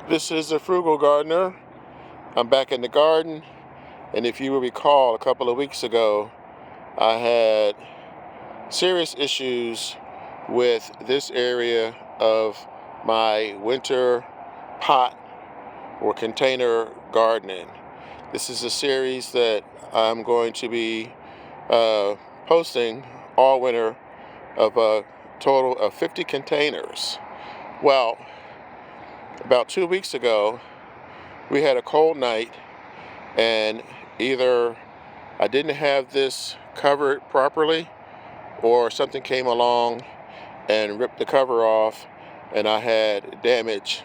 This is the Frugal Gardener. I'm back in the garden, and if you will recall, a couple of weeks ago, I had serious issues with this area of my winter pot or container gardening. This is a series that I'm going to be posting all winter of a total of 50 containers. Well, about 2 weeks ago, we had a cold night, and either I didn't have this covered properly, or something came along and ripped the cover off, and I had damage.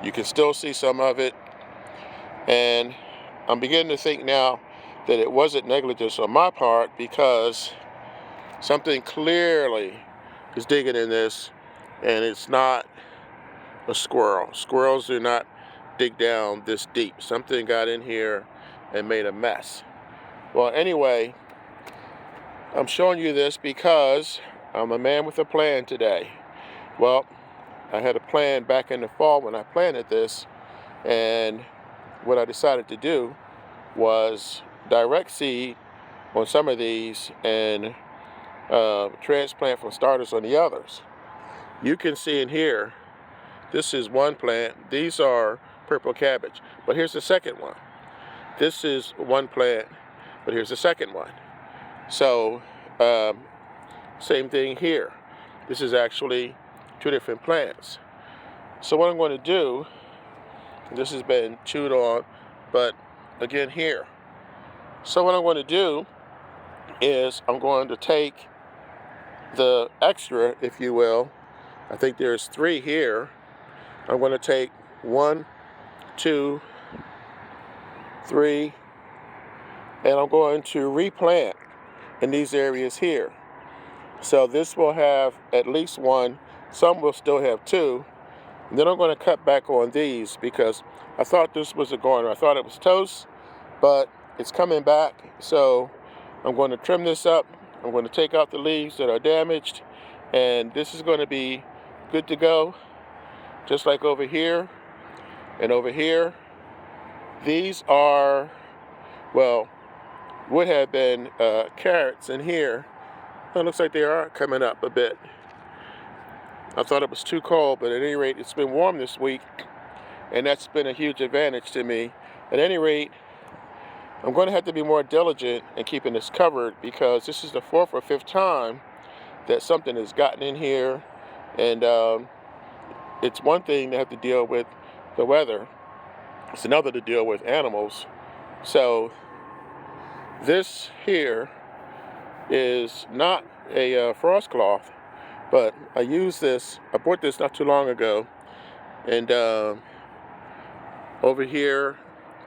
You can still see some of it, and I'm beginning to think now that it wasn't negligence on my part, because something clearly is digging in this, and it's not a squirrel. Squirrels do not dig down this deep. Something got in here and made a mess. Well, anyway, I'm showing you this because I'm a man with a plan today. Well, I had a plan back in the fall when I planted this, and what I decided to do was direct seed on some of these and transplant from starters on the others. You can see in here, this is one plant. These are purple cabbage, but here's the second one. This is one plant, but here's the second one. So same thing here. This is actually two different plants. So what I'm going to do, this has been chewed on, but again here. So what I'm going to do is I'm going to take the extra, if you will. I think there's 3 here. I'm going to take 1, 2, 3, and I'm going to replant in these areas here. So this will have at least 1, some will still have 2, and then I'm going to cut back on these because I thought this was a goner. I thought it was toast, but it's coming back, so I'm going to trim this up. I'm going to take out the leaves that are damaged, and this is going to be good to go, just like over here and over here. These are, well, would have been carrots in here. It looks like they are coming up a bit. I thought it was too cold, but at any rate, it's been warm this week, and that's been a huge advantage to me. At any rate, I'm going to have to be more diligent in keeping this covered, because this is the 4th or 5th time that something has gotten in here, and it's one thing to have to deal with the weather. It's another to deal with animals. So this here is not a frost cloth, but I use this. I bought this not too long ago, and over here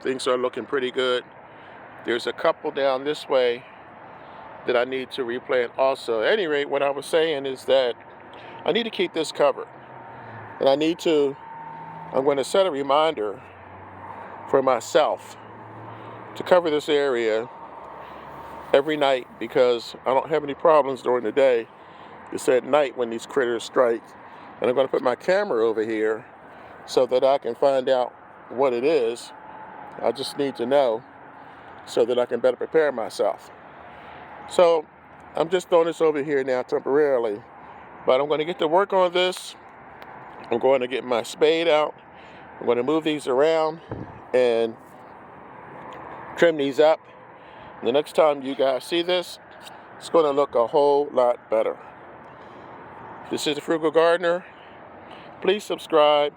things are looking pretty good. There's a couple down this way that I need to replant also. At any rate, what I was saying is that I need to keep this covered, and I'm going to set a reminder for myself to cover this area every night, because I don't have any problems during the day. It's at night when these critters strike. And I'm going to put my camera over here so that I can find out what it is. I just need to know so that I can better prepare myself. So I'm just throwing this over here now temporarily, but I'm going to get to work on this. I'm going to get my spade out. I'm going to move these around and trim these up. The next time you guys see this, it's going to look a whole lot better. This is the Frugal Gardener. Please subscribe.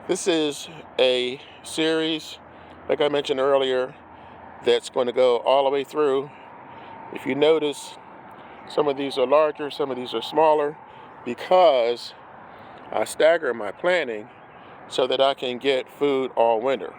This is a series, like I mentioned earlier, that's going to go all the way through. If you notice, some of these are larger, some of these are smaller, because I stagger my planting so that I can get food all winter.